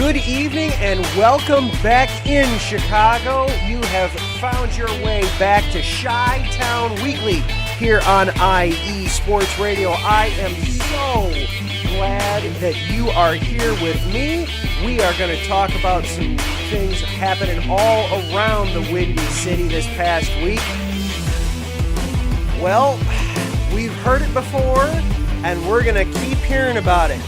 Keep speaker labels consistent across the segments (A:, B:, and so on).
A: Good evening and welcome back in Chicago. You have found your way back to Chi-Town Weekly here on IE Sports Radio. I am so glad that you are here with me. We are going to talk about some things happening all around the Windy City this past week. Well, we've heard it before, and we're going to keep hearing about it.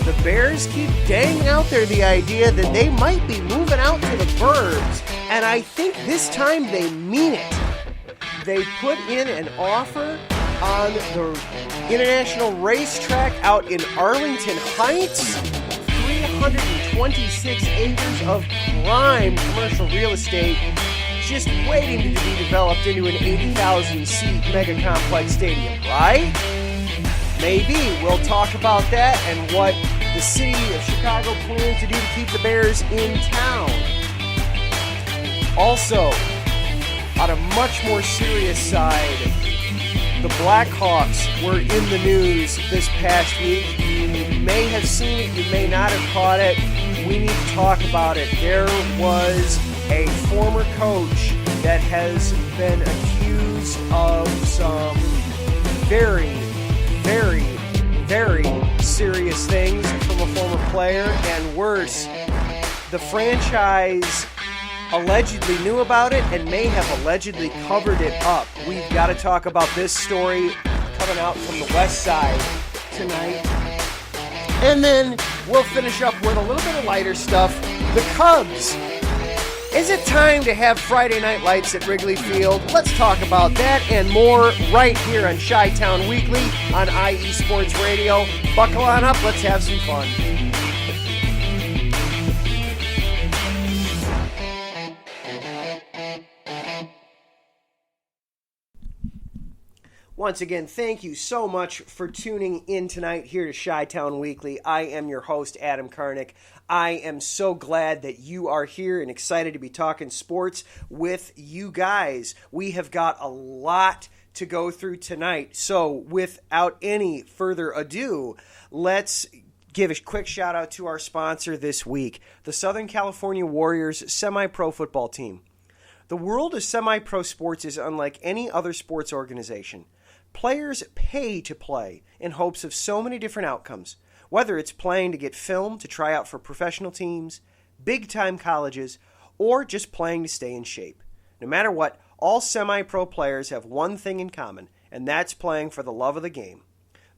A: The Bears keep dangling out there the idea that they might be moving out to the Burbs, and I think this time they mean it. They put in an offer on the International Racetrack out in Arlington Heights, 326 acres of prime commercial real estate, just waiting to be developed into an 80,000-seat mega complex stadium, right? Maybe. We'll talk about that and what the city of Chicago plans to do to keep the Bears in town. Also, on a much more serious side, the Blackhawks were in the news this past week. You may have seen it, you may not have caught it. We need to talk about it. There was a former coach that has been accused of some very serious things from a former player, and worse, the franchise allegedly knew about it and may have allegedly covered it up. We've got to talk about this story coming out from the west side tonight. And then we'll finish up with a little bit of lighter stuff. The Cubs. Is it time to have Friday night lights at Wrigley Field? Let's talk about that and more right here on Chi-Town Weekly on IE Sports Radio. Buckle on up, let's have some fun. Once again, thank you so much for tuning in tonight here to Chi-Town Weekly. I am your host, Adam Karnick. I am so glad that you are here and excited to be talking sports with you guys. We have got a lot to go through tonight. So without any further ado, let's give a quick shout out to our sponsor this week, the Southern California Warriors semi-pro football team. The world of semi-pro sports is unlike any other sports organization. Players pay to play in hopes of so many different outcomes, whether it's playing to get filmed to try out for professional teams, big-time colleges, or just playing to stay in shape. No matter what, all semi-pro players have one thing in common, and that's playing for the love of the game.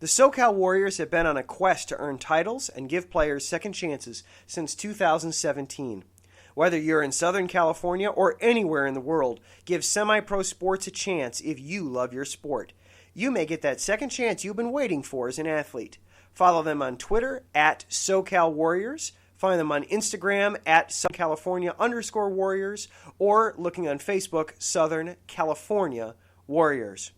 A: The SoCal Warriors have been on a quest to earn titles and give players second chances since 2017. Whether you're in Southern California or anywhere in the world, give semi-pro sports a chance if you love your sport. You may get that second chance you've been waiting for as an athlete. Follow them on Twitter at SoCal Warriors. Find them on Instagram at SouthCalifornia_Warriors, or looking on Facebook, Southern California Warriors.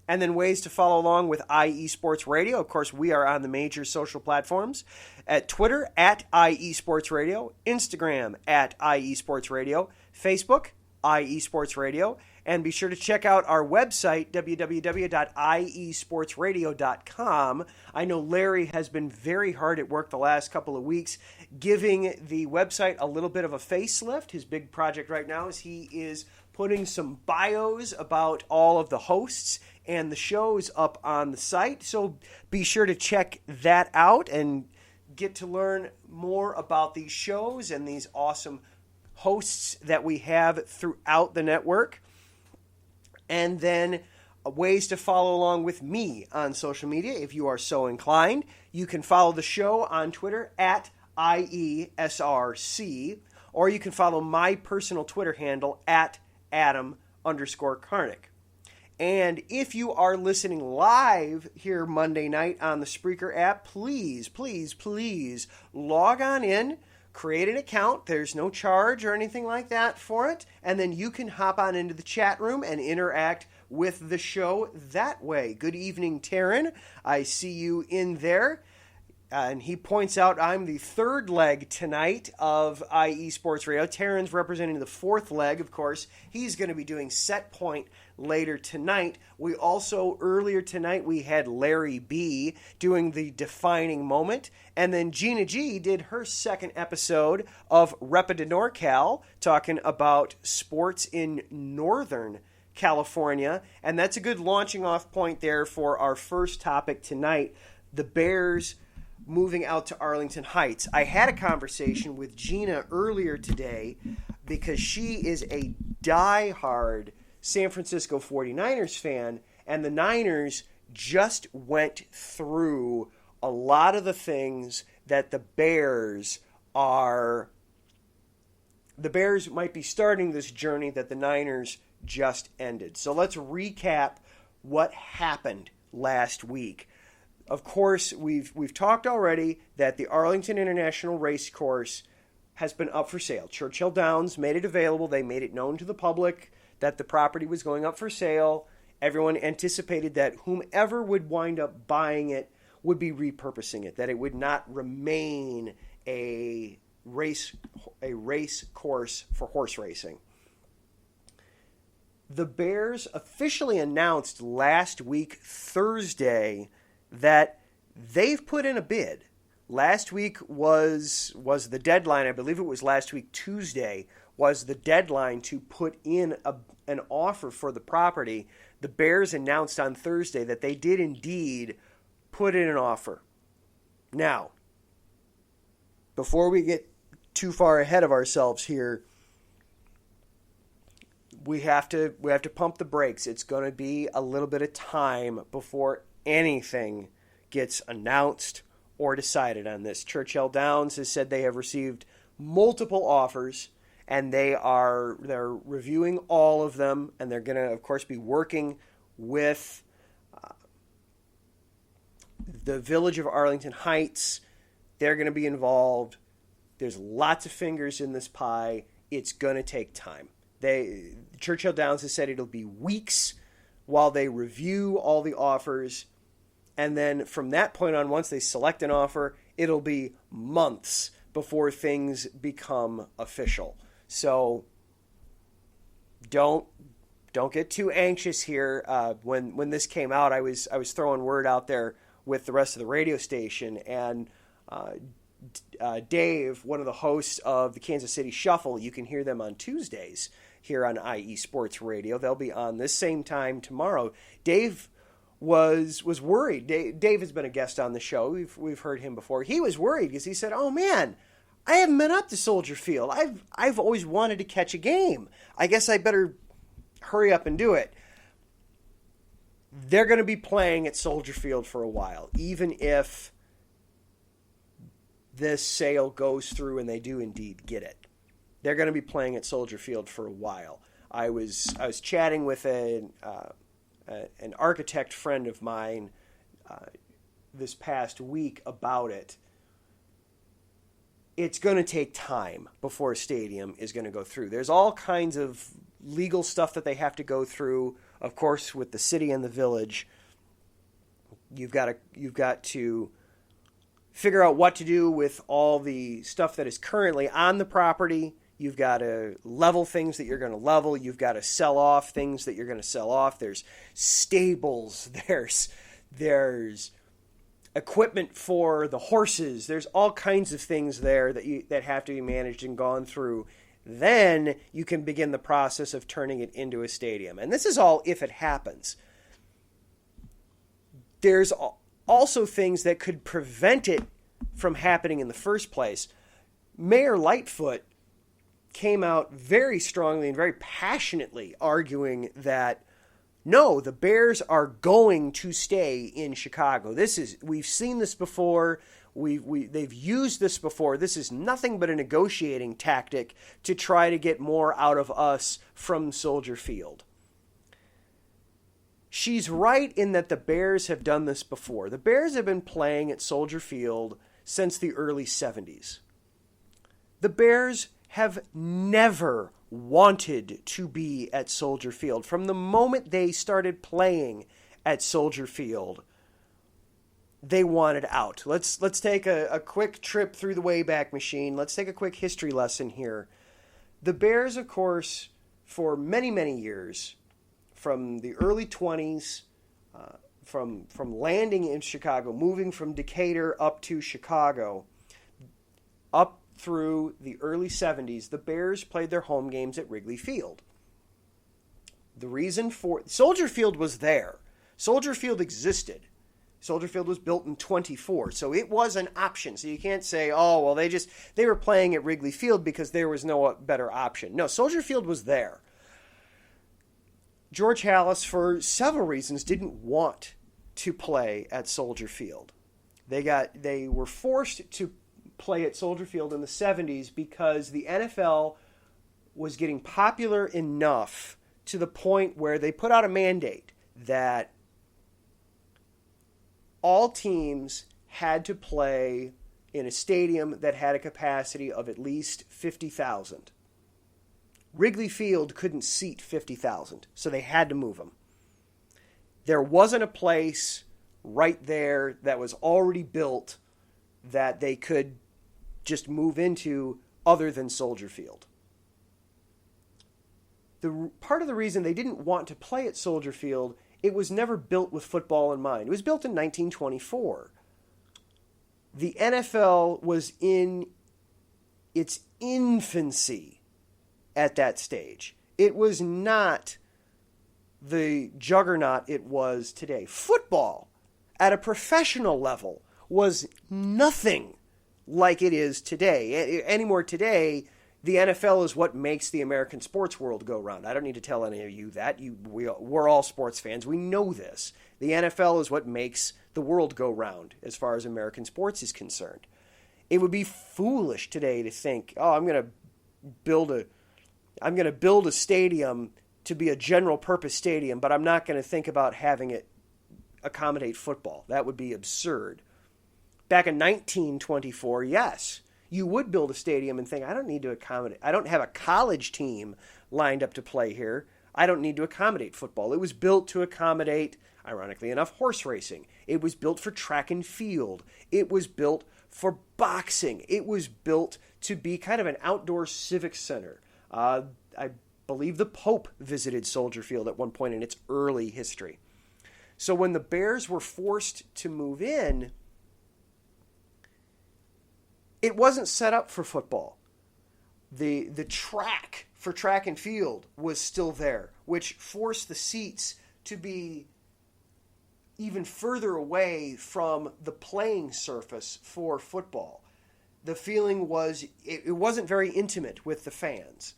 A: And then ways to follow along with IE Sports Radio. Of course, we are on the major social platforms at Twitter at IE Sports Radio, Instagram at IE Sports Radio, Facebook, IE Sports Radio, and be sure to check out our website, www.iesportsradio.com. I know Larry has been very hard at work the last couple of weeks, giving the website a little bit of a facelift. His big project right now is he is putting some bios about all of the hosts and the shows up on the site. So be sure to check that out and get to learn more about these shows and these awesome hosts that we have throughout the network. And then ways to follow along with me on social media. If you are so inclined, you can follow the show on Twitter at IESRC, or you can follow my personal Twitter handle at Adam_Karnick. And if you are listening live here Monday night on the Spreaker app, please log on in. Create an account. There's no charge or anything like that for it. And then you can hop on into the chat room and interact with the show that way. Good evening, Taryn. I see you in there. And he points out I'm the third leg tonight of IE Sports Radio. Taryn's representing the fourth leg, of course. He's going to be doing Set Point later tonight. We also, earlier tonight, we had Larry B. doing the defining moment. And then Gina G. did her second episode of Repa de NorCal, talking about sports in Northern California. And that's a good launching off point there for our first topic tonight, the Bears moving out to Arlington Heights. I had a conversation with Gina earlier today because she is a diehard San Francisco 49ers fan, and the Niners just went through a lot of the things that the Bears might be starting this journey that the Niners just ended. So let's recap what happened last week. Of course, we've talked already that the Arlington International Racecourse has been up for sale. Churchill Downs made it available. They made it known to the public that the property was going up for sale. Everyone anticipated that whomever would wind up buying it would be repurposing it, that it would not remain a race course for horse racing. The Bears officially announced last week, Thursday, that they've put in a bid. Last week was the deadline. I believe it was last week, Tuesday, was the deadline to put in an offer for the property. The Bears announced on Thursday that they did indeed put in an offer. Now, before we get too far ahead of ourselves here, we have to pump the brakes. It's going to be a little bit of time before anything gets announced or decided on this. Churchill Downs has said they have received multiple offers, and they're reviewing all of them, and they're going to, of course, be working with the village of Arlington Heights. They're going to be involved. There's lots of fingers in this pie. It's going to take time. Churchill Downs has said it'll be weeks while they review all the offers, and then from that point on, once they select an offer, it'll be months before things become official. So don't get too anxious here. When this came out, I was throwing word out there with the rest of the radio station, and Dave, one of the hosts of the Kansas City Shuffle, you can hear them on Tuesdays here on IE Sports Radio. They'll be on this same time tomorrow. Dave was worried. Dave has been a guest on the show. We've heard him before. He was worried because he said, "Oh man, I haven't been up to Soldier Field. I've always wanted to catch a game. I guess I better hurry up and do it." They're going to be playing at Soldier Field for a while, even if this sale goes through and they do indeed get it. They're going to be playing at Soldier Field for a while. I was chatting with an architect friend of mine this past week about it. It's going to take time before a stadium is going to go through. There's all kinds of legal stuff that they have to go through. Of course, with the city and the village, you've got to figure out what to do with all the stuff that is currently on the property. You've got to level things that you're going to level. You've got to sell off things that you're going to sell off. There's stables. There's equipment for the horses. There's all kinds of things there that have to be managed and gone through. Then you can begin the process of turning it into a stadium. And this is all if it happens. There's also things that could prevent it from happening in the first place. Mayor Lightfoot came out very strongly and very passionately arguing that no, the Bears are going to stay in Chicago. We've seen this before. They've used this before. This is nothing but a negotiating tactic to try to get more out of us from Soldier Field. She's right in that the Bears have done this before. The Bears have been playing at Soldier Field since the early 70s. The Bears have never wanted to be at Soldier Field. From the moment they started playing at Soldier Field, they wanted out. Let's take a quick trip through the Wayback Machine. Let's take a quick history lesson here. The Bears, of course, for many, many years, from the early 20s, from landing in Chicago, moving from Decatur up to Chicago, up through the early 70s, the Bears played their home games at Wrigley Field. The reason for... Soldier Field was there. Soldier Field existed. Soldier Field was built in 24, so it was an option. So you can't say, oh, well, they were playing at Wrigley Field because there was no better option. No, Soldier Field was there. George Halas, for several reasons, didn't want to play at Soldier Field. They were forced to play at Soldier Field in the 70s because the NFL was getting popular enough to the point where they put out a mandate that all teams had to play in a stadium that had a capacity of at least 50,000. Wrigley Field couldn't seat 50,000, so they had to move them. There wasn't a place right there that was already built that they could just move into other than Soldier Field. Part of the reason they didn't want to play at Soldier Field, it was never built with football in mind. It was built in 1924. The NFL was in its infancy at that stage. It was not the juggernaut it was today. Football, at a professional level, was nothing like it is today. Anymore today, the NFL is what makes the American sports world go round. I don't need to tell any of you that. We're all sports fans. We know this. The NFL is what makes the world go round as far as American sports is concerned. It would be foolish today to think, oh, I'm going to build a stadium to be a general purpose stadium, but I'm not going to think about having it accommodate football. That would be absurd. Back in 1924, yes, you would build a stadium and think, I don't have a college team lined up to play here. I don't need to accommodate football. It was built to accommodate, ironically enough, horse racing. It was built for track and field. It was built for boxing. It was built to be kind of an outdoor civic center. I believe the Pope visited Soldier Field at one point in its early history. So when the Bears were forced to move in, it wasn't set up for football. The track for track and field was still there, which forced the seats to be even further away from the playing surface for football. The feeling was it wasn't very intimate with the fans.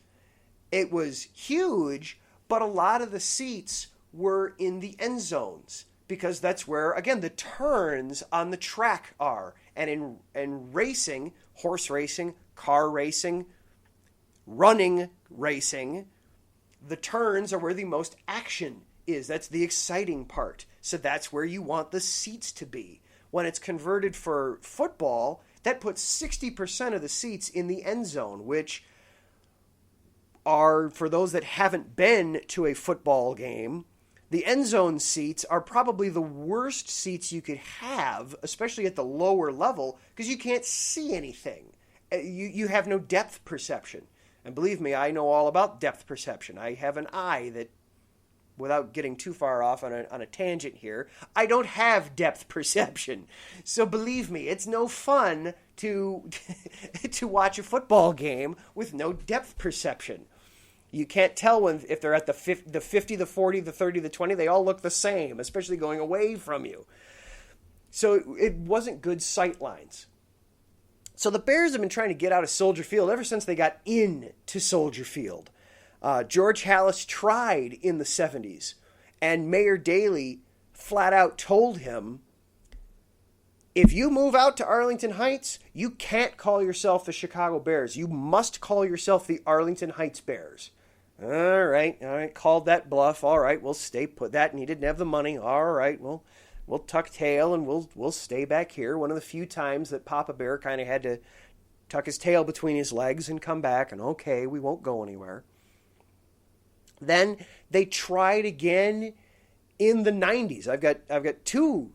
A: It was huge, but a lot of the seats were in the end zones because that's where, again, the turns on the track are. And in racing, horse racing, car racing, running racing, the turns are where the most action is. That's the exciting part. So that's where you want the seats to be. When it's converted for football, that puts 60% of the seats in the end zone, which are, for those that haven't been to a football game, the end zone seats are probably the worst seats you could have, especially at the lower level, because you can't see anything. You have no depth perception. And believe me, I know all about depth perception. I have an eye that, without getting too far off on a tangent here, I don't have depth perception. So believe me, it's no fun to watch a football game with no depth perception. You can't tell if they're at the 50, the 40, the 30, the 20. They all look the same, especially going away from you. So it wasn't good sight lines. So the Bears have been trying to get out of Soldier Field ever since they got into Soldier Field. George Halas tried in the 70s, and Mayor Daley flat out told him, if you move out to Arlington Heights, you can't call yourself the Chicago Bears. You must call yourself the Arlington Heights Bears. All right, called that bluff. All right, we'll stay put that, and he didn't have the money. All right, we'll tuck tail and we'll stay back here. One of the few times that Papa Bear kind of had to tuck his tail between his legs and come back, and okay, we won't go anywhere. Then they tried again in the 90s. I've got two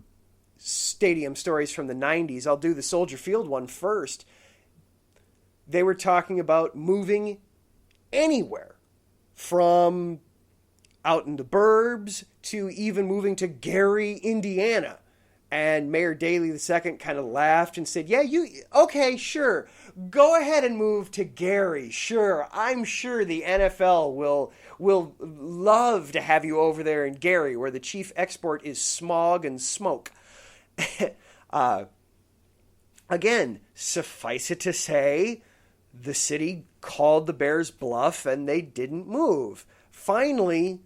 A: stadium stories from the 90s. I'll do the Soldier Field one first. They were talking about moving anywhere from out in the burbs to even moving to Gary, Indiana. And Mayor Daley II kind of laughed and said, yeah, okay, sure. Go ahead and move to Gary. Sure. I'm sure the NFL will love to have you over there in Gary, where the chief export is smog and smoke. Again, suffice it to say, the city called the Bears bluff and they didn't move. Finally,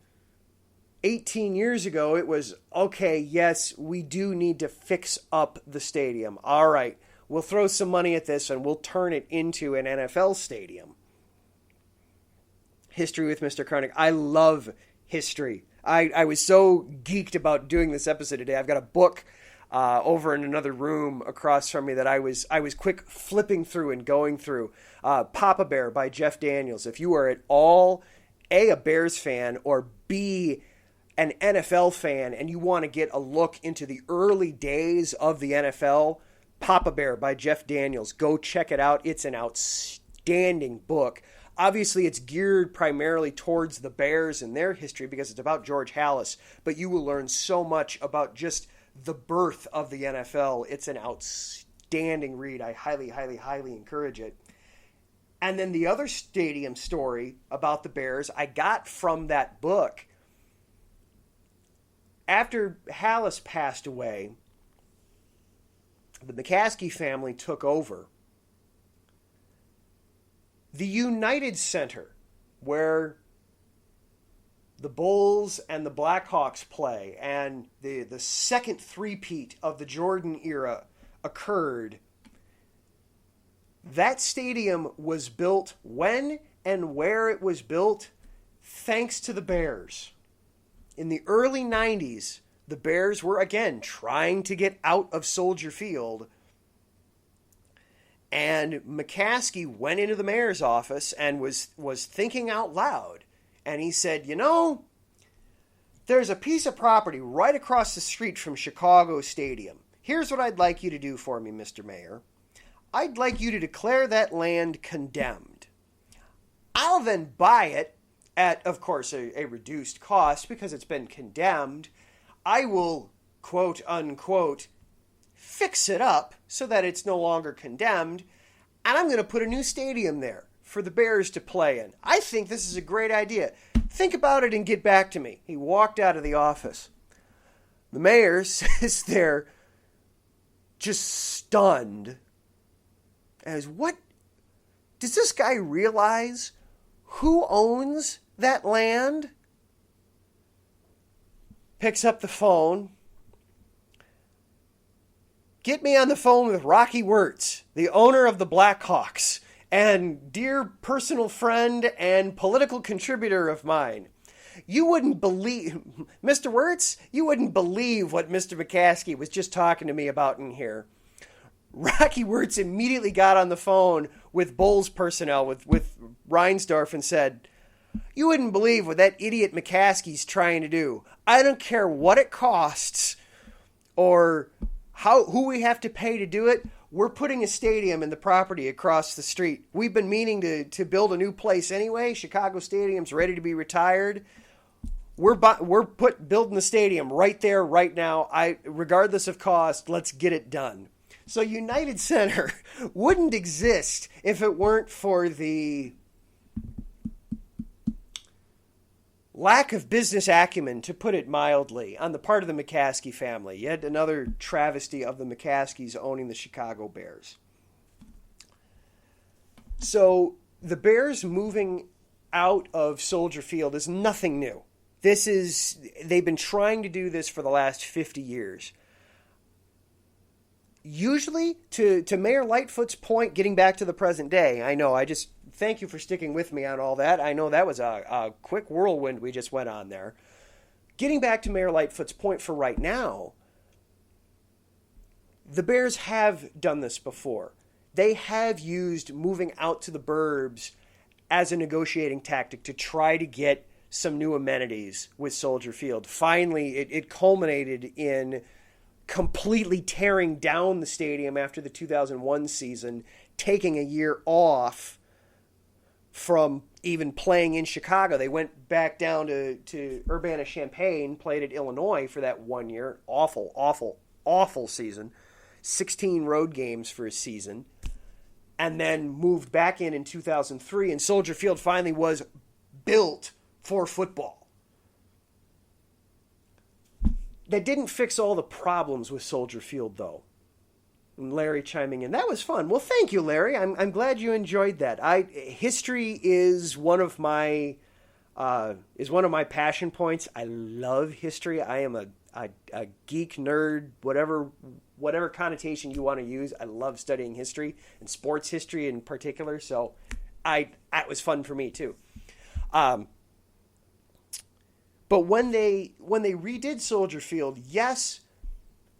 A: 18 years ago, it was, okay, yes, we do need to fix up the stadium. All right, we'll throw some money at this and we'll turn it into an NFL stadium. History with Mr. Karnick. I love history. I was so geeked about doing this episode today. I've got a book over in another room across from me that I was quick flipping through and going through. Papa Bear by Jeff Daniels. If you are at all a Bears fan, or B, an NFL fan, and you want to get a look into the early days of the NFL, Papa Bear by Jeff Daniels. Go check it out. It's an outstanding book. Obviously, it's geared primarily towards the Bears and their history because it's about George Halas, but you will learn so much about just the birth of the NFL. It's an outstanding read. I highly, highly, highly encourage it. And then the other stadium story about the Bears I got from that book. After Halas passed away, the McCaskey family took over. The United Center, where the Bulls and the Blackhawks play, and the second three-peat of the Jordan era occurred, that stadium was built when and where it was built thanks to the Bears. In the early 90s, the Bears were again trying to get out of Soldier Field, and McCaskey went into the mayor's office and was thinking out loud. And he said, there's a piece of property right across the street from Chicago Stadium. Here's what I'd like you to do for me, Mr. Mayor. I'd like you to declare that land condemned. I'll then buy it at, of course, a reduced cost because it's been condemned. I will, quote unquote, fix it up so that it's no longer condemned, and I'm going to put a new stadium there for the Bears to play in. I think this is a great idea. Think about it and get back to me. He walked out of the office. The mayor sits there just stunned as, what? Does this guy realize who owns that land? Picks up the phone. Get me on the phone with Rocky Wirtz, the owner of the Blackhawks, and dear personal friend and political contributor of mine. You wouldn't believe, Mr. Wirtz, you wouldn't believe what Mr. McCaskey was just talking to me about in here. Rocky Wirtz immediately got on the phone with Bulls personnel, with Reinsdorf, and said, you wouldn't believe what that idiot McCaskey's trying to do. I don't care what it costs or who we have to pay to do it. We're putting a stadium in the property across the street. We've been meaning to build a new place anyway. Chicago Stadium's ready to be retired. We're building the stadium right there, right now. Regardless of cost, let's get it done. So United Center wouldn't exist if it weren't for the lack of business acumen, to put it mildly, on the part of the McCaskey family. Yet another travesty of the McCaskeys owning the Chicago Bears. So the Bears moving out of Soldier Field is nothing new. They've been trying to do this for the last 50 years. Usually, to Mayor Lightfoot's point, getting back to the present day, thank you for sticking with me on all that. I know that was a quick whirlwind we just went on there. Getting back to Mayor Lightfoot's point for right now, the Bears have done this before. They have used moving out to the burbs as a negotiating tactic to try to get some new amenities with Soldier Field. Finally, it culminated in completely tearing down the stadium after the 2001 season, taking a year off from even playing in Chicago. They went back down to Urbana-Champaign, played at Illinois for that 1 year. Awful, awful, awful season. 16 road games for a season. And then moved back in 2003, and Soldier Field finally was built for football. That didn't fix all the problems with Soldier Field, though. And Larry chiming in. That was fun. Well, thank you, Larry. I'm glad you enjoyed that. History is one of my passion points. I love history. I am a geek, nerd, whatever connotation you want to use. I love studying history and sports history in particular. So that was fun for me too. But when they redid Soldier Field, yes,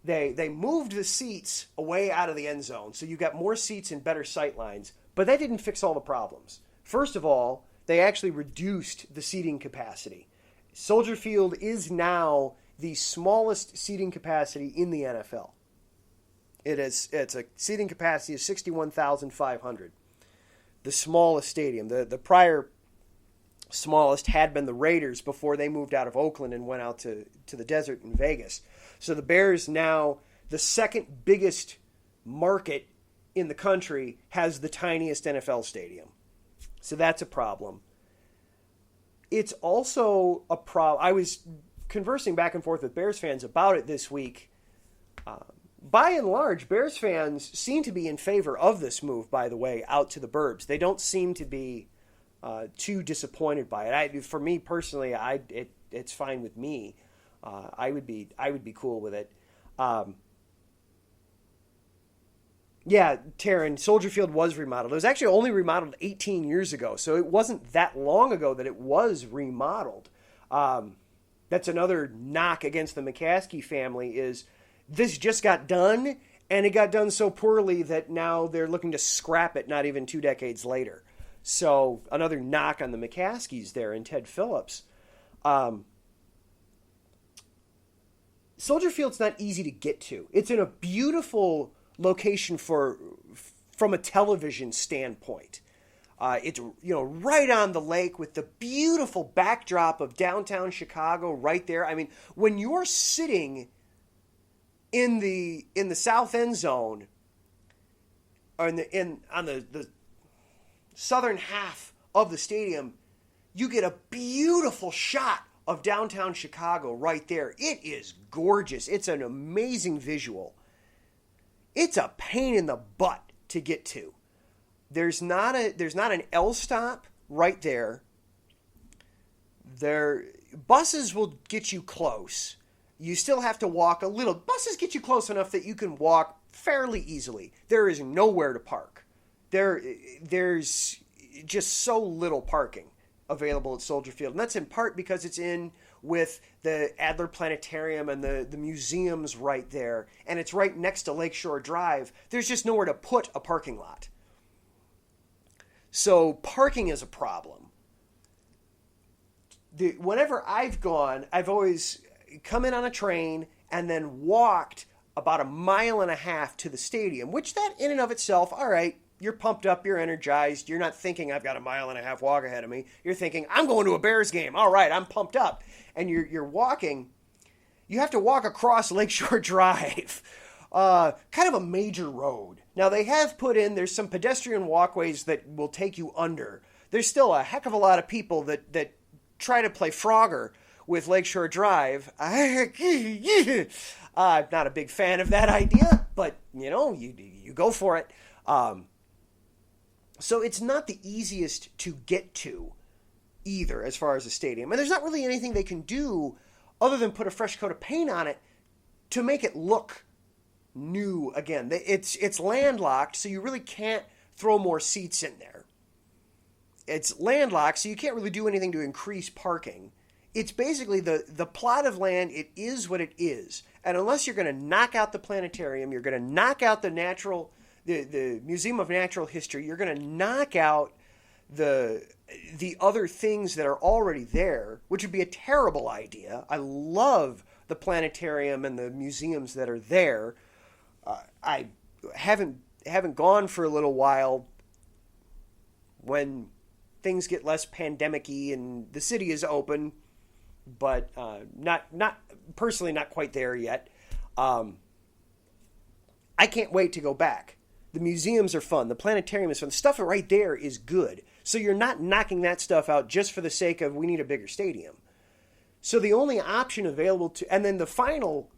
A: they moved the seats away out of the end zone, so you got more seats and better sight lines. But that didn't fix all the problems. First of all, they actually reduced the seating capacity. Soldier Field is now the smallest seating capacity in the NFL. It's a seating capacity of 61,500. The smallest stadium. The prior smallest had been the Raiders before they moved out of Oakland and went out to the desert in Vegas. So the Bears now, the second biggest market in the country, has the tiniest NFL stadium. So that's a problem. It's also a problem. I was conversing back and forth with Bears fans about it this week. By and large, Bears fans seem to be in favor of this move, by the way, out to the Burbs. They don't seem to be too disappointed by it. For me personally, it's fine with me. I would be cool with it. Yeah, Taryn, Soldier Field was remodeled. It was actually only remodeled 18 years ago, so it wasn't that long ago that it was remodeled. That's another knock against the McCaskey family is this just got done, and it got done so poorly that now they're looking to scrap it not even 2 decades later. So another knock on the McCaskies there and Ted Phillips. Soldier Field's not easy to get to. It's in a beautiful location from a television standpoint. It's right on the lake with the beautiful backdrop of downtown Chicago right there. I mean, when you're sitting in the south end zone or on the southern half of the stadium, you get a beautiful shot of downtown Chicago right there. It is gorgeous. It's an amazing visual. It's a pain in the butt to get to. There's not an L stop right there. Buses will get you close. You still have to walk a little. Buses get you close enough that you can walk fairly easily. There is nowhere to park. There's just so little parking available at Soldier Field. And that's in part because it's in with the Adler Planetarium and the museums right there. And it's right next to Lakeshore Drive. There's just nowhere to put a parking lot. So parking is a problem. Whenever I've gone, I've always come in on a train and then walked about 1.5 miles to the stadium, which that in and of itself, all right, you're pumped up, you're energized. You're not thinking I've got 1.5 miles walk ahead of me. You're thinking I'm going to a Bears game. All right, I'm pumped up. And you're walking. You have to walk across Lakeshore Drive, kind of a major road. Now they have there's some pedestrian walkways that will take you under. There's still a heck of a lot of people that try to play Frogger with Lakeshore Drive. I'm not a big fan of that idea, but you go for it. So it's not the easiest to get to either as far as the stadium. And there's not really anything they can do other than put a fresh coat of paint on it to make it look new again. It's landlocked, so you really can't throw more seats in there. It's landlocked, so you can't really do anything to increase parking. It's basically the plot of land. It is what it is. And unless you're going to knock out the planetarium, you're going to knock out the Museum of Natural History, you're going to knock out the other things that are already there, which would be a terrible idea. I love the planetarium and the museums that are there. I haven't gone for a little while when things get less pandemic-y and the city is open, but not personally not quite there yet. I can't wait to go back. The museums are fun. The planetarium is fun. The stuff right there is good. So you're not knocking that stuff out just for the sake of we need a bigger stadium. So the only option available to... And then the final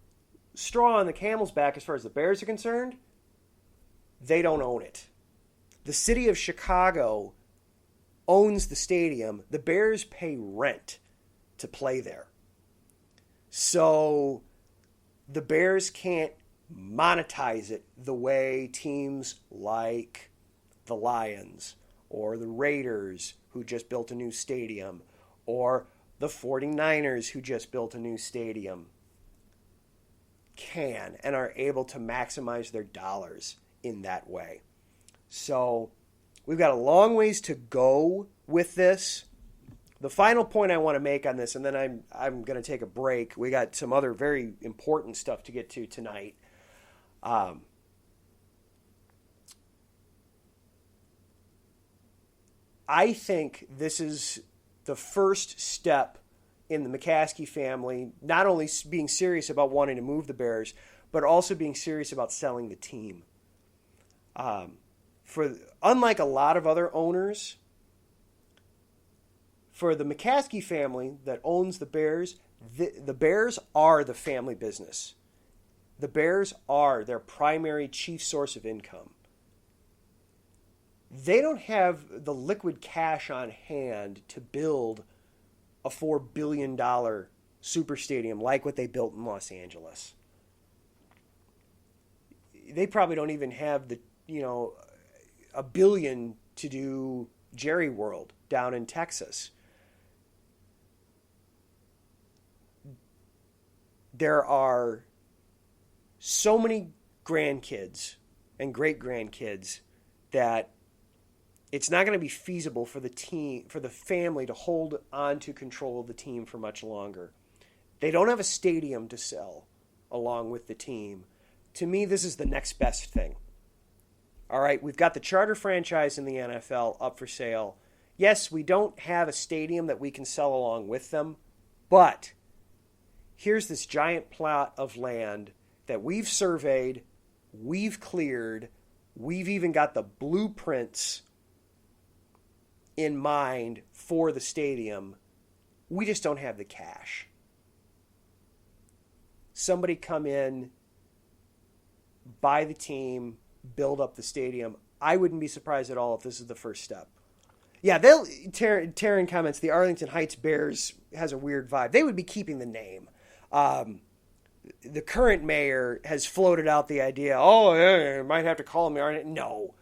A: straw on the camel's back as far as the Bears are concerned, they don't own it. The city of Chicago owns the stadium. The Bears pay rent to play there. So the Bears can't monetize it the way teams like the Lions or the Raiders, who just built a new stadium, or the 49ers, who just built a new stadium, can and are able to maximize their dollars in that way. So we've got a long ways to go with this. The final point I want to make on this, and then I'm going to take a break. We got some other very important stuff to get to tonight. I think this is the first step in the McCaskey family, not only being serious about wanting to move the Bears, but also being serious about selling the team. Unlike a lot of other owners, for the McCaskey family that owns the Bears, the Bears are the family business. The Bears are their primary chief source of income. They don't have the liquid cash on hand to build a $4 billion super stadium like what they built in Los Angeles. They probably don't even have $1 billion to do Jerry World down in Texas. There are so many grandkids and great-grandkids that it's not going to be feasible for the team, for the family, to hold on to control of the team for much longer. They don't have a stadium to sell along with the team. To me, this is the next best thing. All right, we've got the charter franchise in the NFL up for sale. Yes, we don't have a stadium that we can sell along with them, but here's this giant plot of land that we've surveyed, we've cleared, we've even got the blueprints in mind for the stadium. We just don't have the cash. Somebody come in, buy the team, build up the stadium. I wouldn't be surprised at all if this is the first step. Yeah, Taryn comments, the Arlington Heights Bears has a weird vibe. They would be keeping the name. The current mayor has floated out the idea, you might have to call them the Arlington. No.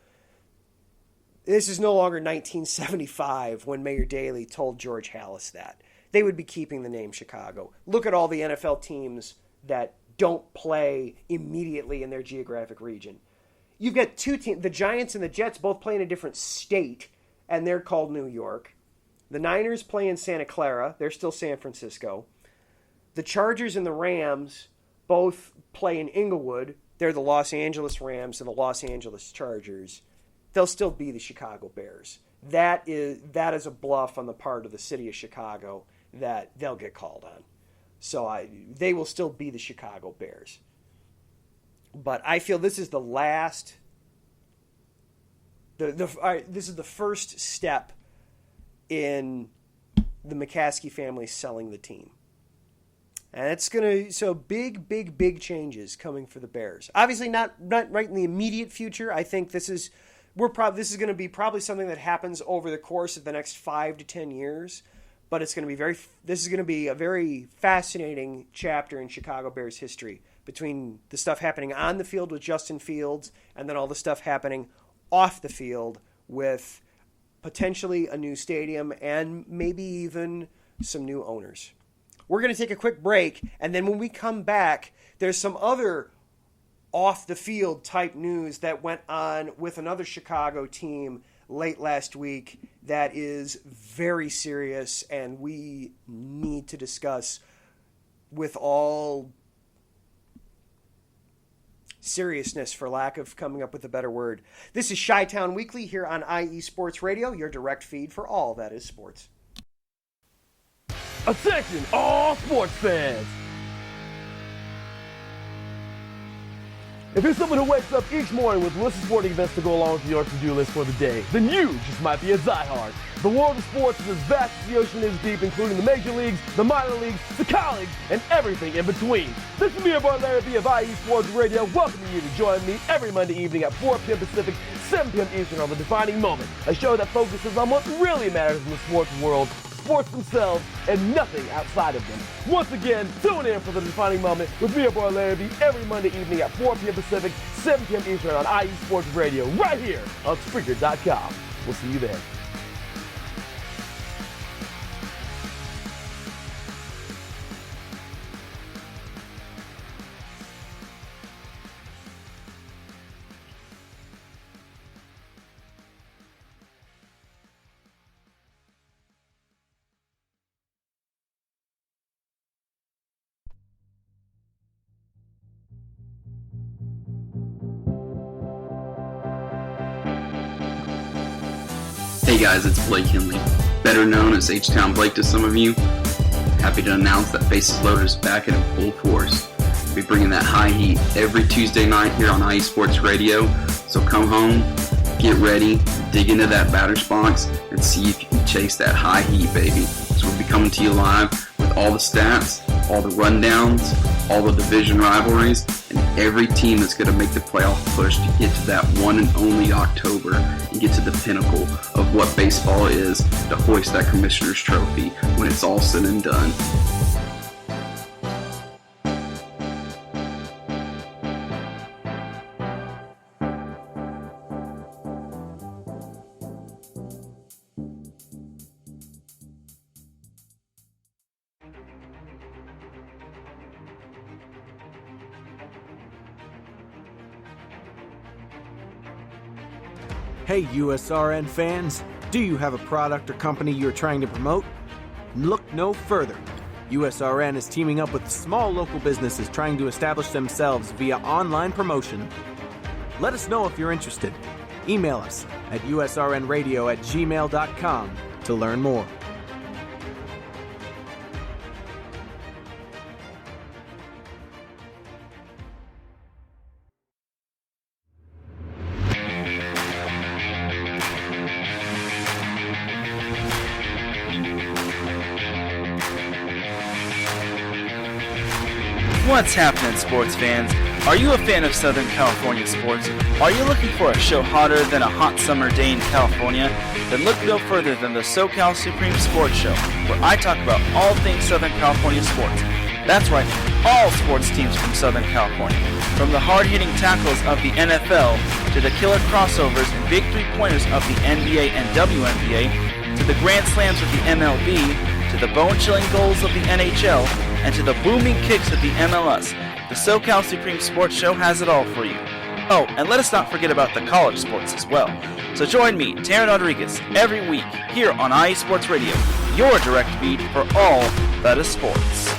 A: This is no longer 1975 when Mayor Daley told George Halas that. They would be keeping the name Chicago. Look at all the NFL teams that don't play immediately in their geographic region. You've got two teams, the Giants and the Jets, both play in a different state, and they're called New York. The Niners play in Santa Clara. They're still San Francisco. The Chargers and the Rams both play in Inglewood. They're the Los Angeles Rams and the Los Angeles Chargers. They'll still be the Chicago Bears. That is a bluff on the part of the city of Chicago that they'll get called on. So they will still be the Chicago Bears. But I feel this is the last. This is the first step in the McCaskey family selling the team. And it's big changes coming for the Bears. Obviously not right in the immediate future. I think this is going to be probably something that happens over the course of the next 5 to 10 years. But this is going to be a very fascinating chapter in Chicago Bears history, between the stuff happening on the field with Justin Fields and then all the stuff happening off the field with potentially a new stadium and maybe even some new owners. We're going to take a quick break, and then when we come back, there's some other off-the-field type news that went on with another Chicago team late last week that is very serious, and we need to discuss with all seriousness, for lack of coming up with a better word. This is Chi-Town Weekly here on IE Sports Radio, your direct feed for all that is sports.
B: Attention, all sports fans! If you're someone who wakes up each morning with lists of sporting events to go along with your to-do list for the day, then you just might be a diehard. The world of sports is as vast as the ocean is deep, including the major leagues, the minor leagues, the college, and everything in between. This is me, your boy Larry B of IE Sports Radio, welcoming you to join me every Monday evening at 4 p.m. Pacific, 7 p.m. Eastern on The Defining Moment, a show that focuses on what really matters in the sports world, sports themselves, and nothing outside of them. Once again, tune in for The Defining Moment with me, your boy Larry B, every Monday evening at 4 p.m. Pacific, 7 p.m. Eastern on IE Sports Radio, right here on Spreaker.com. We'll see you there.
C: Hey guys, it's Blake Henley, better known as H-Town Blake to some of you. Happy to announce that Bases Loaded is back in full force. We'll be bringing that high heat every Tuesday night here on IE Sports Radio. So come home, get ready, dig into that batter's box, and see if you can chase that high heat, baby. So we'll be coming to you live with all the stats, all the rundowns, all the division rivalries, and every team that's going to make the playoff push to get to that one and only October and get to the pinnacle of what baseball is, to hoist that Commissioner's Trophy when it's all said and done.
D: Hey USRN fans, do you have a product or company you're trying to promote? Look no further. USRN is teaming up with small local businesses trying to establish themselves via online promotion. Let us know if you're interested. Email us at usrnradio@gmail.com to learn more.
E: What's happening, sports fans? Are you a fan of Southern California sports? Are you looking for a show hotter than a hot summer day in California? Then look no further than the SoCal Supreme Sports Show, where I talk about all things Southern California sports. That's right, all sports teams from Southern California. From the hard-hitting tackles of the NFL, to the killer crossovers and big three-pointers of the NBA and WNBA, to the grand slams of the MLB, to the bone-chilling goals of the NHL, and to the booming kicks of the MLS, the SoCal Supreme Sports Show has it all for you. Oh, and let us not forget about the college sports as well. So join me, Taryn Rodriguez, every week here on IE Sports Radio, your direct feed for all that is sports.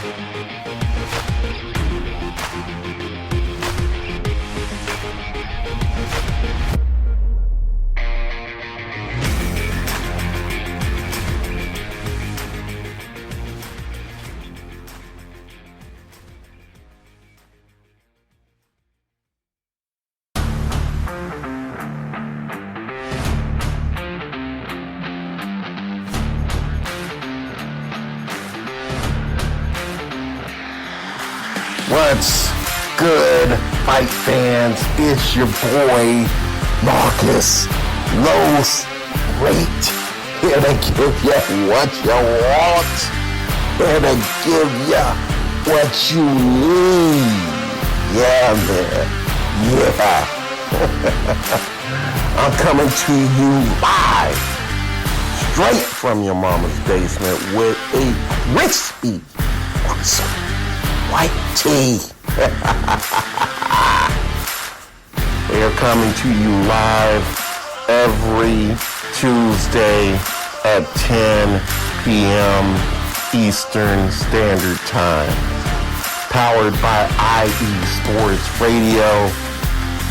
F: What's good, fight fans? It's your boy, Marcus Los Great, here to give you what you want, here to give you what you need. Yeah, man. Yeah. I'm coming to you live, straight from your mama's basement with a crispy, awesome white tea. We are coming to you live every Tuesday at 10 p.m. Eastern Standard Time. powered by IE Sports Radio,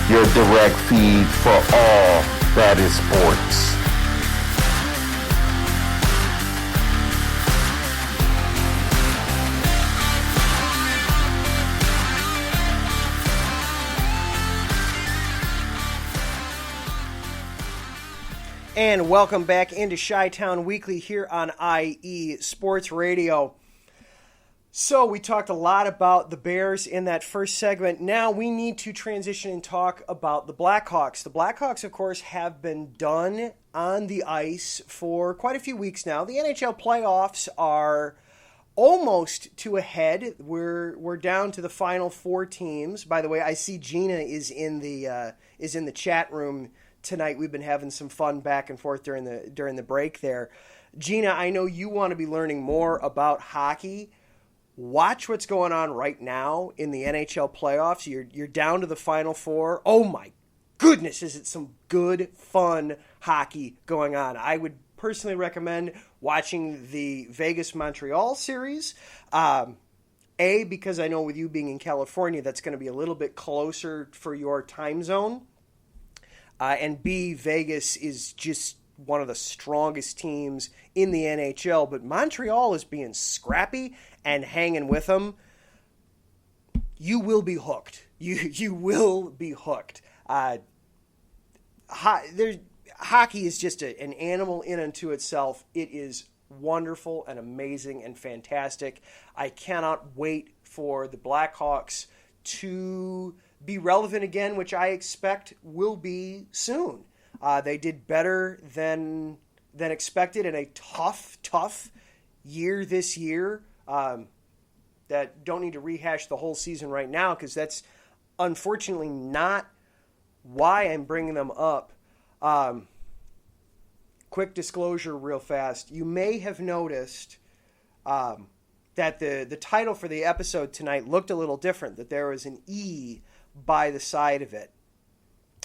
F: your direct feed for all that is sports.
A: And welcome back into Chi-Town Weekly here on IE Sports Radio. So we talked a lot about the Bears in that first segment. Now we need to transition and talk about the Blackhawks. The Blackhawks, of course, have been done on the ice for quite a few weeks now. The NHL playoffs are almost to a head. We're down to the final four teams. By the way, I see Gina is in the chat room tonight. We've been having some fun back and forth during the break there. Gina, I know you want to be learning more about hockey. Watch what's going on right now in the NHL playoffs. You're down to the final four. Oh my goodness, is it some good, fun hockey going on. I would personally recommend watching the Vegas-Montreal series. Because I know with you being in California, that's going to be a little bit closer for your time zone. And B, Vegas is just one of the strongest teams in the NHL, but Montreal is being scrappy and hanging with them. You will be hooked. You will be hooked. Hockey is just an animal in unto itself. It is wonderful and amazing and fantastic. I cannot wait for the Blackhawks to be relevant again, which I expect will be soon. They did better than expected in a tough year this year. That don't need to rehash the whole season right now because that's unfortunately not why I'm bringing them up. Quick disclosure real fast. You may have noticed that the title for the episode tonight looked a little different, that there was an E by the side of it.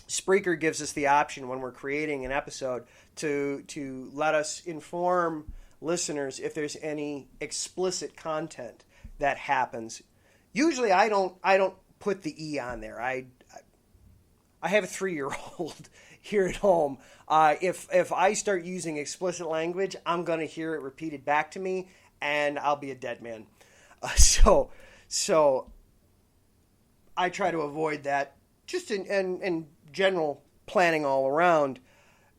A: Spreaker gives us the option when we're creating an episode to let us inform listeners if there's any explicit content that happens. Usually I don't put the E on there. I have a 3-year-old here at home. If I start using explicit language, I'm going to hear it repeated back to me and I'll be a dead man. So I try to avoid that just in general planning all around.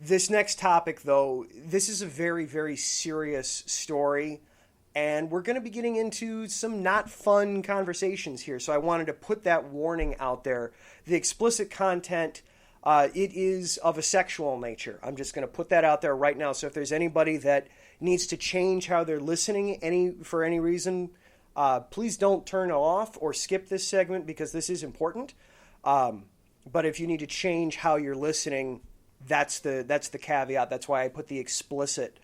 A: This next topic, though, this is a very, very serious story, and we're going to be getting into some not fun conversations here, so I wanted to put that warning out there. The explicit content, it is of a sexual nature. I'm just going to put that out there right now, so if there's anybody that needs to change how they're listening for any reason, please don't turn off or skip this segment because this is important. But if you need to change how you're listening, that's the caveat. That's why I put the explicit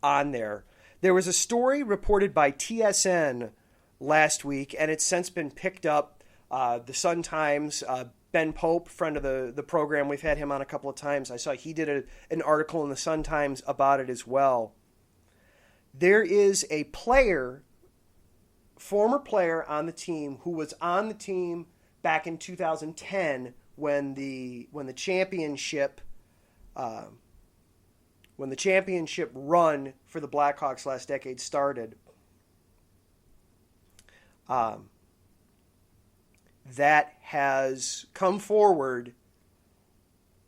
A: on there. There was a story reported by TSN last week, and it's since been picked up. The Sun-Times, Ben Pope, friend of the program, we've had him on a couple of times. I saw he did an article in the Sun-Times about it as well. There is a former player on the team who was on the team back in 2010 when the championship run for the Blackhawks last decade started. That has come forward.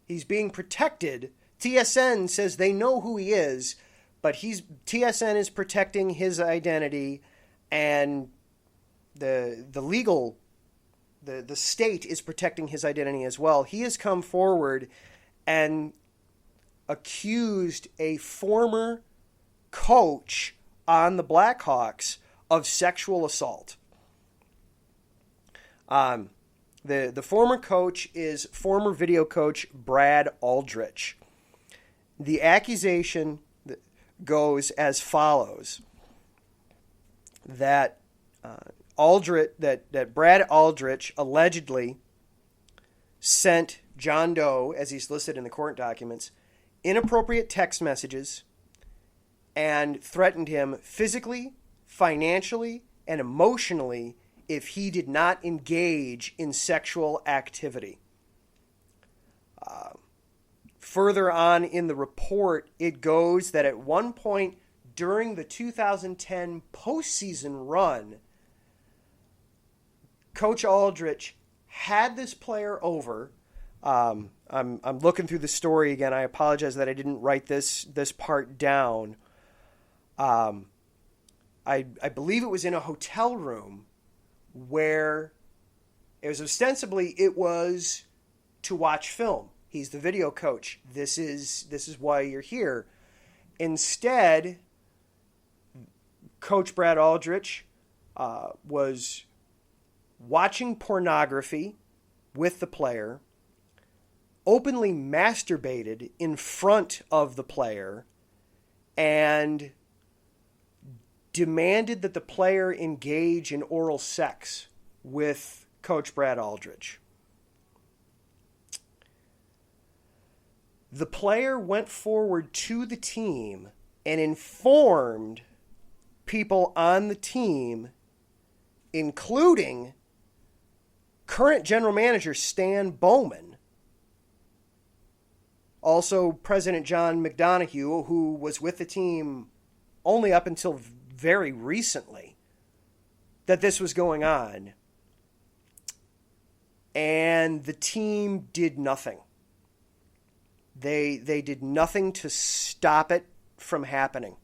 A: He's being protected. TSN says they know who he is, but TSN is protecting his identity, and the state is protecting his identity as well. He has come forward and accused a former coach on the Blackhawks of sexual assault. The former coach is former video coach Brad Aldrich. The accusation goes as follows: that Brad Aldrich allegedly sent John Doe, as he's listed in the court documents, inappropriate text messages and threatened him physically, financially, and emotionally if he did not engage in sexual activity. Further on in the report, it goes that at one point during the 2010 postseason run, Coach Aldrich had this player over. I'm looking through the story again. I apologize that I didn't write this part down. I believe it was in a hotel room where it was ostensibly to watch film. He's the video coach. This is why you're here. Instead, Coach Brad Aldrich was watching pornography with the player, openly masturbated in front of the player, and demanded that the player engage in oral sex with Coach Brad Aldrich. The player went forward to the team and informed people on the team, including current general manager Stan Bowman, also President John McDonough, who was with the team only up until very recently, that this was going on. And the team did nothing. They did nothing to stop it from happening.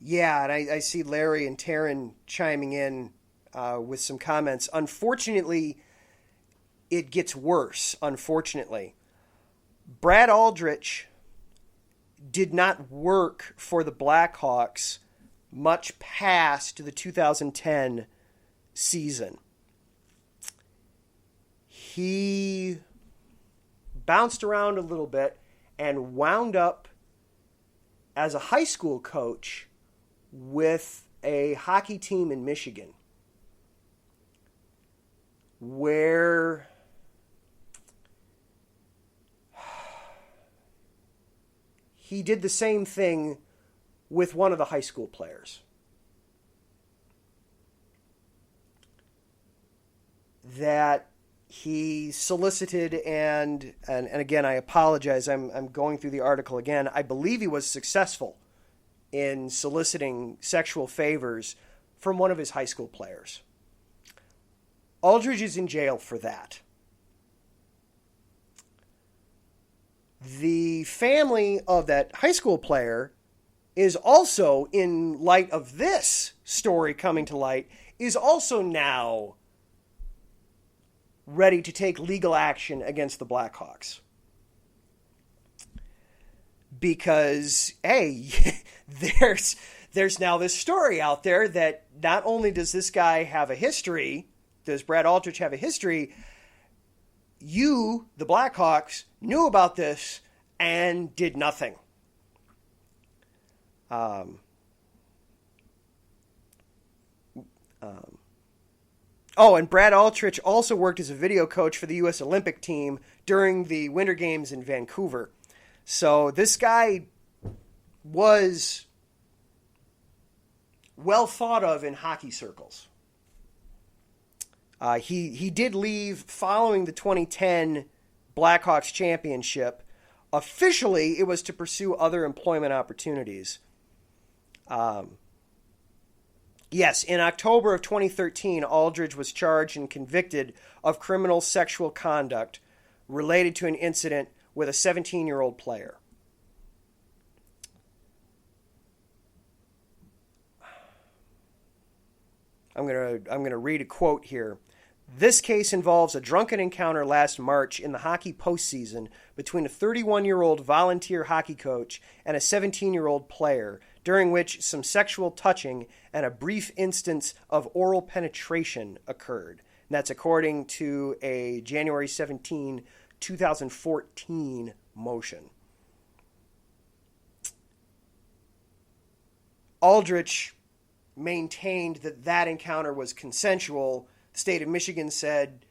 A: Yeah, and I see Larry and Taryn chiming in with some comments. Unfortunately, it gets worse, unfortunately. Brad Aldrich did not work for the Blackhawks much past the 2010 season. He bounced around a little bit and wound up as a high school coach with a hockey team in Michigan, where he did the same thing with one of the high school players. That he solicited and again, I apologize, I'm going through the article again. I believe he was successful in soliciting sexual favors from one of his high school players. Aldrich is in jail for that. The family of that high school player is also, in light of this story coming to light, is also now ready to take legal action against the Blackhawks. Because, hey, there's now this story out there that not only does this guy have a history, does Brad Aldrich have a history, you, the Blackhawks, knew about this and did nothing. And Brad Aldrich also worked as a video coach for the U.S. Olympic team during the Winter Games in Vancouver. So this guy was well thought of in hockey circles. He did leave following the 2010 Blackhawks championship. Officially, it was to pursue other employment opportunities. Yes, in October of 2013, Aldrich was charged and convicted of criminal sexual conduct related to an incident with a 17-year-old player. I'm gonna read a quote here. This case involves a drunken encounter last March in the hockey postseason between a 31-year-old volunteer hockey coach and a 17-year-old player, during which some sexual touching and a brief instance of oral penetration occurred. And that's according to a January 17, 2014 motion. Aldrich maintained that encounter was consensual. The state of Michigan said,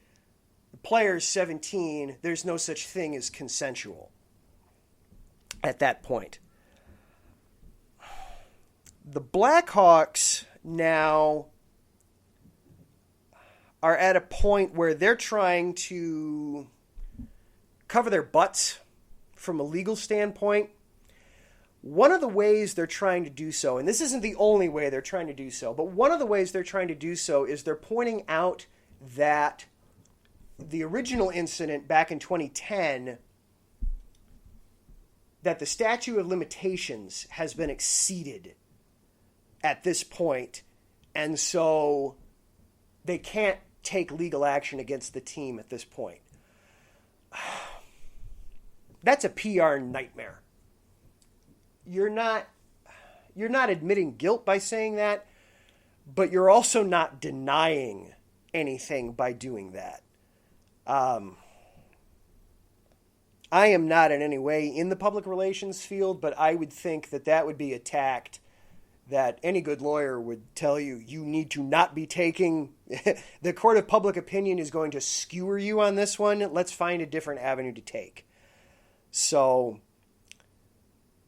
A: the player's 17, there's no such thing as consensual at that point. the Blackhawks now are at a point where they're trying to cover their butts from a legal standpoint. One of the ways they're trying to do so, and this isn't the only way they're trying to do so, but one of the ways they're trying to do so is they're pointing out that the original incident back in 2010, that the statute of limitations has been exceeded at this point, and so they can't take legal action against the team at this point. That's a PR nightmare. You're not admitting guilt by saying that, but you're also not denying anything by doing that. I am not in any way in the public relations field, but I would think that would be a tact that any good lawyer would tell you need to not be taking. The court of public opinion is going to skewer you on this one. Let's find a different avenue to take. So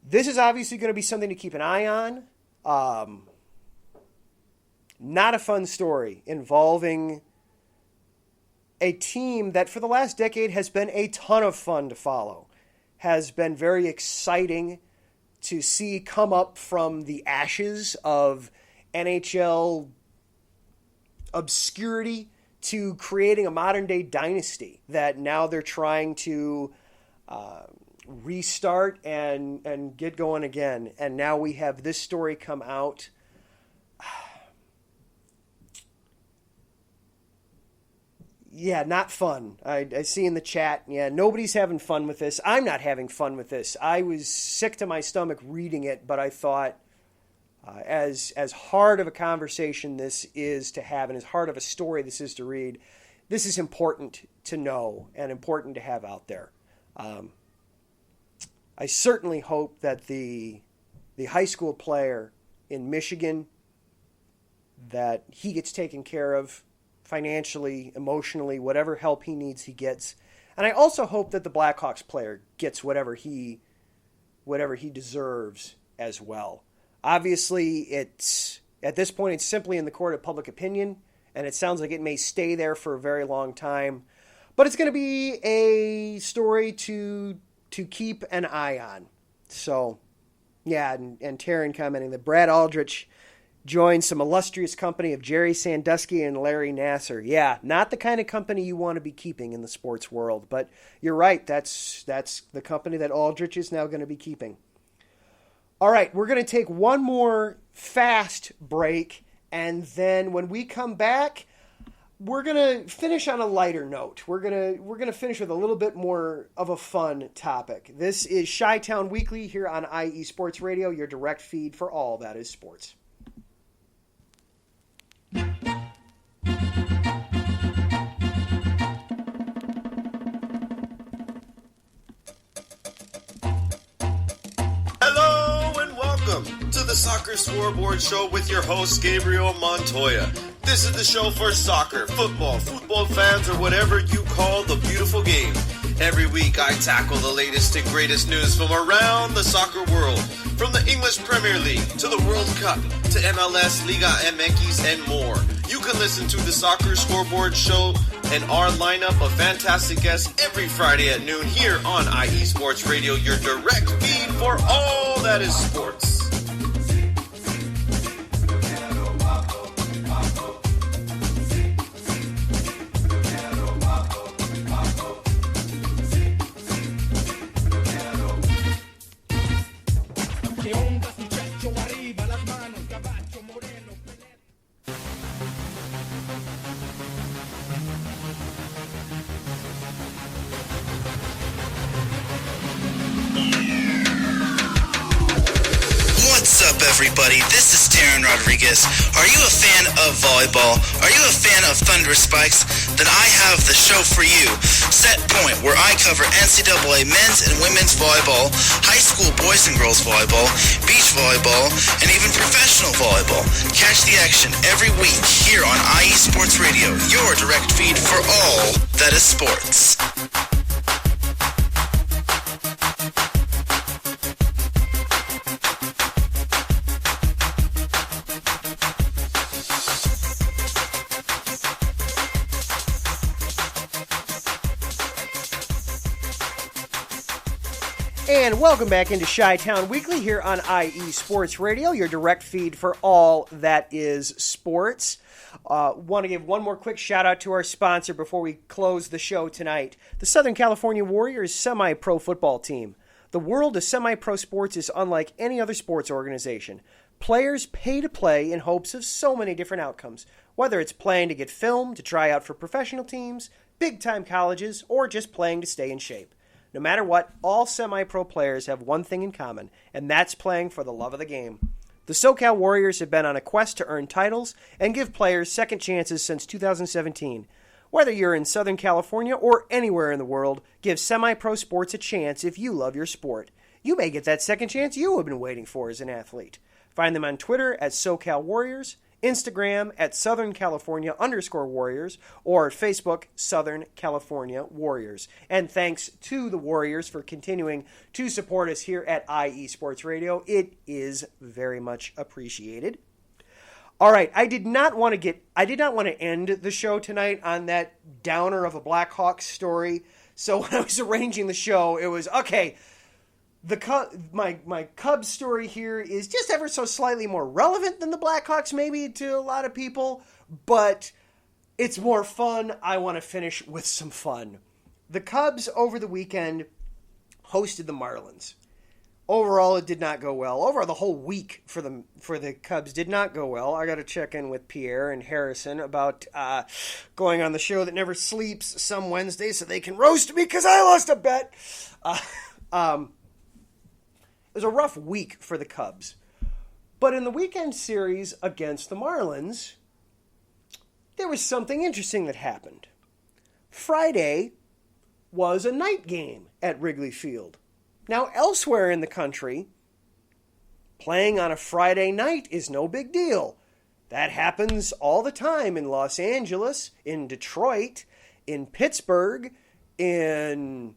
A: this is obviously going to be something to keep an eye on. Not a fun story involving a team that for the last decade has been a ton of fun to follow, has been very exciting to see come up from the ashes of NHL obscurity to creating a modern-day dynasty that now they're trying to restart and get going again. And now we have this story come out. Yeah, not fun. I see in the chat, nobody's having fun with this. I'm not having fun with this. I was sick to my stomach reading it, but I thought as hard of a conversation this is to have and as hard of a story this is to read, this is important to know and important to have out there. I certainly hope that the high school player in Michigan, that he gets taken care of financially, emotionally, whatever help he needs, he gets. And I also hope that the Blackhawks player gets whatever he deserves as well. Obviously, at this point, it's simply in the court of public opinion, and it sounds like it may stay there for a very long time. But it's going to be a story to keep an eye on. So, yeah, and Taryn commenting that Brad Aldrich joined some illustrious company of Jerry Sandusky and Larry Nasser. Yeah, not the kind of company you want to be keeping in the sports world. But you're right, that's the company that Aldrich is now going to be keeping. All right, we're going to take one more fast break, and then when we come back, we're going to finish on a lighter note. We're going to finish with a little bit more of a fun topic. This is Chi-Town Weekly here on IE Sports Radio, your direct feed for all that is sports.
G: Hello and welcome to the Soccer Scoreboard Show with your host Gabriel Montoya. This is the show for soccer, football fans, or whatever you call the beautiful game. Every week I tackle the latest and greatest news from around the soccer world. From the English Premier League to the World Cup to MLS, Liga MX, and more. You can listen to the Soccer Scoreboard Show and our lineup of fantastic guests every Friday at noon here on IE Sports Radio, your direct feed for all that is sports.
H: Everybody, this is Taryn Rodriguez. Are you a fan of volleyball? Are you a fan of Thunder Spikes? Then I have the show for you. Set Point, where I cover NCAA men's and women's volleyball, high school boys and girls volleyball, beach volleyball, and even professional volleyball. Catch the action every week here on IE Sports Radio, your direct feed for all that is sports.
A: And welcome back into Chi-Town Weekly here on IE Sports Radio, your direct feed for all that is sports. Want to give one more quick shout out to our sponsor before we close the show tonight, the Southern California Warriors semi-pro football team. The world of semi-pro sports is unlike any other sports organization. Players pay to play in hopes of so many different outcomes, whether it's playing to get filmed, to try out for professional teams, big-time colleges, or just playing to stay in shape. No matter what, all semi-pro players have one thing in common, and that's playing for the love of the game. The SoCal Warriors have been on a quest to earn titles and give players second chances since 2017. Whether you're in Southern California or anywhere in the world, give semi-pro sports a chance if you love your sport. You may get that second chance you have been waiting for as an athlete. Find them on Twitter at SoCal Warriors, Instagram at Southern California _Warriors, or Facebook, Southern California Warriors. And thanks to the Warriors for continuing to support us here at IE Sports Radio. It is very much appreciated. All right, I did not want to end the show tonight on that downer of a Blackhawks story. So when I was arranging the show, it was, okay, my Cubs story here is just ever so slightly more relevant than the Blackhawks maybe to a lot of people, but it's more fun. I want to finish with some fun. The Cubs over the weekend hosted the Marlins. Overall, it did not go well. Overall, the whole week for the Cubs did not go well. I got to check in with Pierre and Harrison about going on the show that never sleeps some Wednesday so they can roast me because I lost a bet. It was a rough week for the Cubs. But in the weekend series against the Marlins, there was something interesting that happened. Friday was a night game at Wrigley Field. Now, elsewhere in the country, playing on a Friday night is no big deal. That happens all the time in Los Angeles, in Detroit, in Pittsburgh, I'm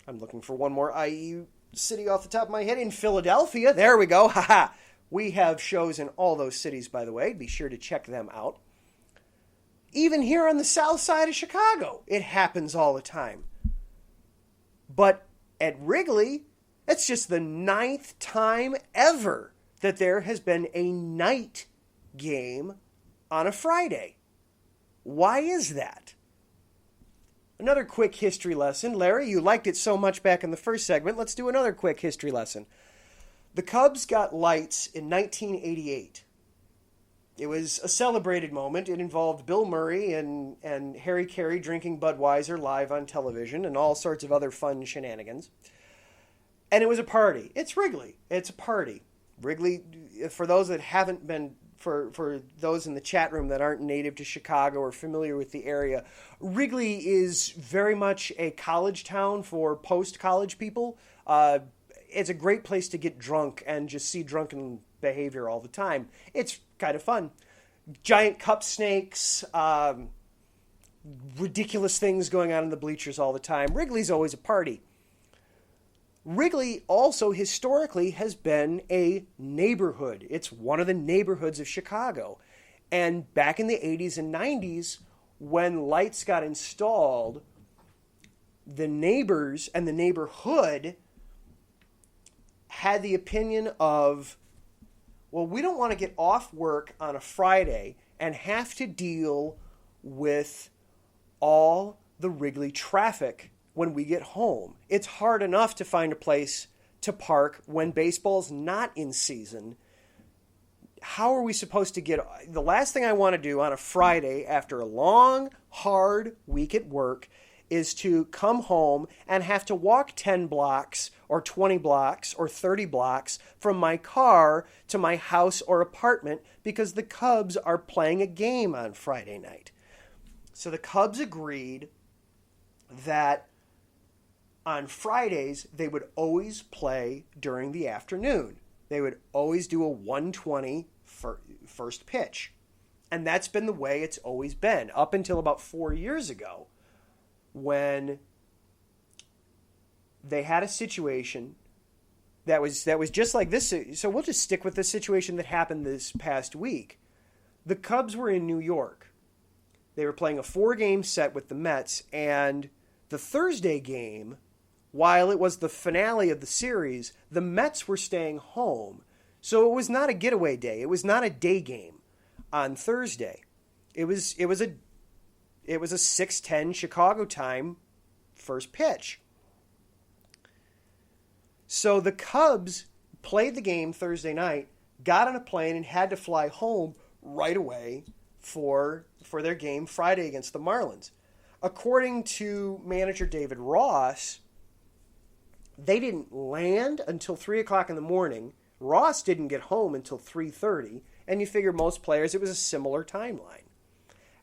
A: looking for one more IE city off the top of my head, in Philadelphia. There we go. Haha. We have shows in all those cities, by the way. Be sure to check them out. Even here on the south side of Chicago, it happens all the time. But at Wrigley, it's just the 9th time ever that there has been a night game on a Friday. Why is that? Another quick history lesson. Larry, you liked it so much back in the first segment. Let's do another quick history lesson. The Cubs got lights in 1988. It was a celebrated moment. It involved Bill Murray and Harry Carey drinking Budweiser live on television and all sorts of other fun shenanigans. And it was a party. It's Wrigley. It's a party. Wrigley, for those that haven't been, for those in the chat room that aren't native to Chicago or familiar with the area, Wrigley is very much a college town for post-college people. It's a great place to get drunk and just see drunken behavior all the time. It's kind of fun. Giant cup snakes, ridiculous things going on in the bleachers all the time. Wrigley's always a party. Wrigley also historically has been a neighborhood. It's one of the neighborhoods of Chicago. And back in the 80s and 90s, when lights got installed, the neighbors and the neighborhood had the opinion of, well, we don't want to get off work on a Friday and have to deal with all the Wrigley traffic when we get home. It's hard enough to find a place to park when baseball's not in season. How are we supposed to get... The last thing I want to do on a Friday after a long, hard week at work is to come home and have to walk 10 blocks or 20 blocks or 30 blocks from my car to my house or apartment because the Cubs are playing a game on Friday night. So the Cubs agreed that on Fridays they would always play during the afternoon. They would always do a 1:20 first pitch. And that's been the way it's always been up until about 4 years ago, when they had a situation that was just like this. So we'll just stick with the situation that happened this past week. The Cubs were in New York. They were playing a 4-game set with the Mets, and the Thursday game while it was the finale of the series, the Mets were staying home. So it was not a getaway day. It was not a day game on Thursday. It was a 6:10 Chicago time first pitch. So the Cubs played the game Thursday night, got on a plane, and had to fly home right away for their game Friday against the Marlins. According to manager David Ross, they didn't land until 3 o'clock in the morning. Ross didn't get home until 3:30, and you figure most players, it was a similar timeline.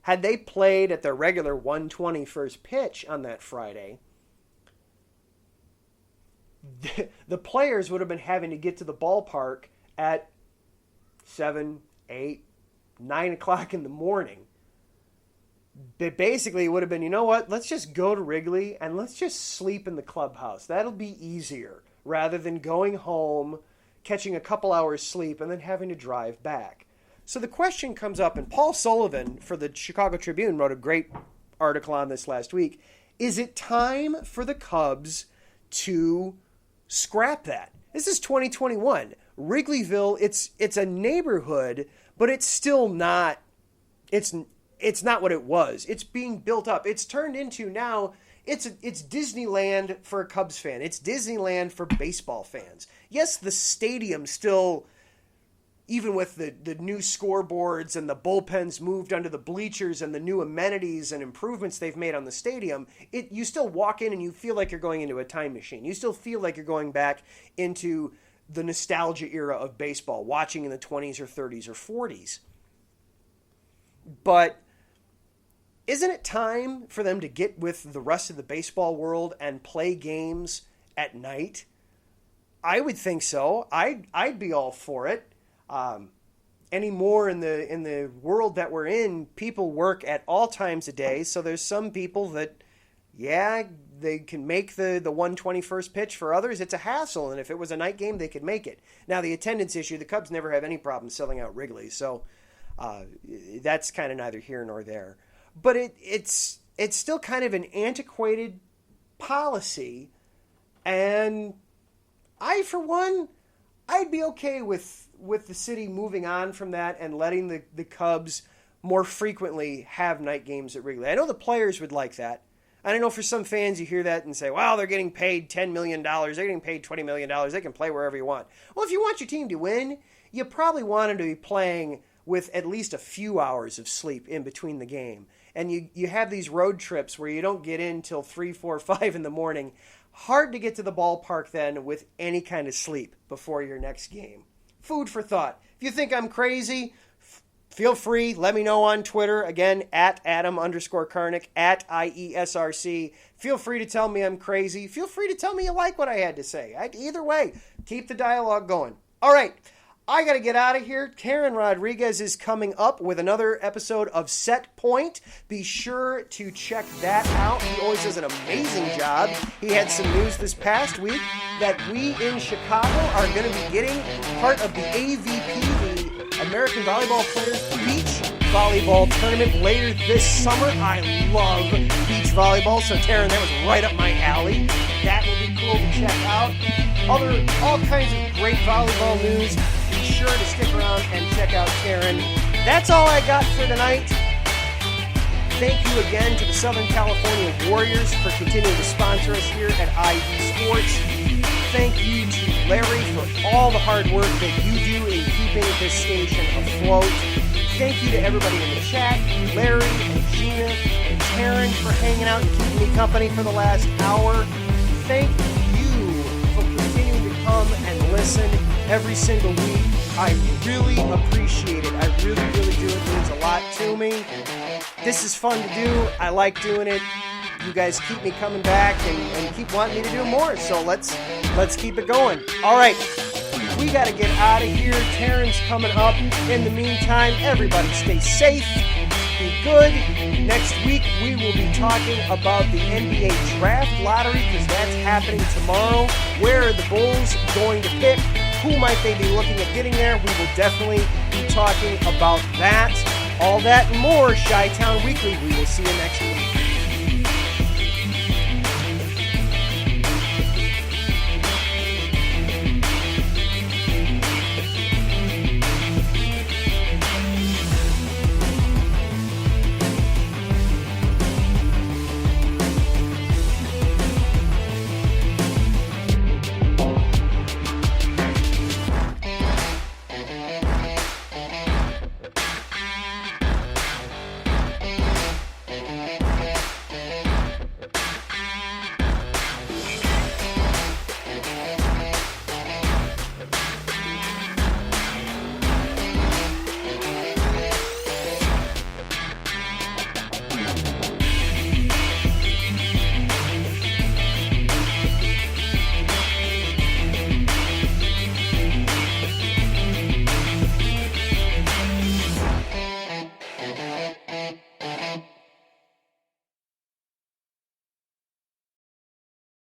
A: Had they played at their regular 1:20 first pitch on that Friday, the players would have been having to get to the ballpark at 7, 8, 9 o'clock in the morning. But basically, it would have been, you know what, let's just go to Wrigley and let's just sleep in the clubhouse. That'll be easier rather than going home, catching a couple hours sleep, and then having to drive back. So the question comes up, and Paul Sullivan for the Chicago Tribune wrote a great article on this last week. Is it time for the Cubs to scrap that? This is 2021. Wrigleyville, it's a neighborhood, but it's still not, it's not what it was. It's being built up. It's turned into now, it's Disneyland for a Cubs fan. It's Disneyland for baseball fans. Yes, the stadium still, even with the new scoreboards and the bullpens moved under the bleachers and the new amenities and improvements they've made on the stadium, you still walk in and you feel like you're going into a time machine. You still feel like you're going back into the nostalgia era of baseball, watching in the 20s or 30s or 40s. But isn't it time for them to get with the rest of the baseball world and play games at night? I would think so. I'd be all for it. Anymore in the world that we're in, people work at all times a day. So there's some people that, yeah, they can make the 1:20 first pitch. For others, it's a hassle. And if it was a night game, they could make it. Now, the attendance issue, the Cubs never have any problem selling out Wrigley. So that's kind of neither here nor there. But it's still kind of an antiquated policy. And I, for one, I'd be okay with the city moving on from that and letting the Cubs more frequently have night games at Wrigley. I know the players would like that. And I know for some fans you hear that and say, well, they're getting paid $10 million. They're getting paid $20 million. They can play wherever you want. Well, if you want your team to win, you probably want them to be playing with at least a few hours of sleep in between the game. And you have these road trips where you don't get in till 3, 4, 5 in the morning. Hard to get to the ballpark then with any kind of sleep before your next game. Food for thought. If you think I'm crazy, feel free. Let me know on Twitter. Again, at Adam_Karnik, at IESRC. Feel free to tell me I'm crazy. Feel free to tell me you like what I had to say. Either way, keep the dialogue going. All right. I got to get out of here. Karen Rodriguez is coming up with another episode of Set Point. Be sure to check that out. He always does an amazing job. He had some news this past week that we in Chicago are going to be getting part of the AVP, the American Volleyball Players Beach Volleyball Tournament later this summer. I love beach volleyball, so Taryn, that was right up my alley. That will be cool to check out. All kinds of great volleyball news. Be sure to stick around and check out Karen. That's all I got for tonight. Thank you again to the Southern California Warriors for continuing to sponsor us here at IV Sports. Thank you to Larry for all the hard work that you do in keeping this station afloat. Thank you to everybody in the chat, Larry and Gina and Taryn for hanging out and keeping me company for the last hour. Thank you for continuing to come and listen every single week. I really appreciate it. I really, really do. It means a lot to me. This is fun to do. I like doing it. You guys keep me coming back and keep wanting me to do more. So let's keep it going. All right. We got to get out of here. Taryn's coming up. In the meantime, everybody stay safe. Be good. Next week, we will be talking about the NBA draft lottery because that's happening tomorrow. Where are the Bulls going to pick? Who might they be looking at getting there? We will definitely be talking about that. All that and more, Chi-Town Weekly. We will see you next week.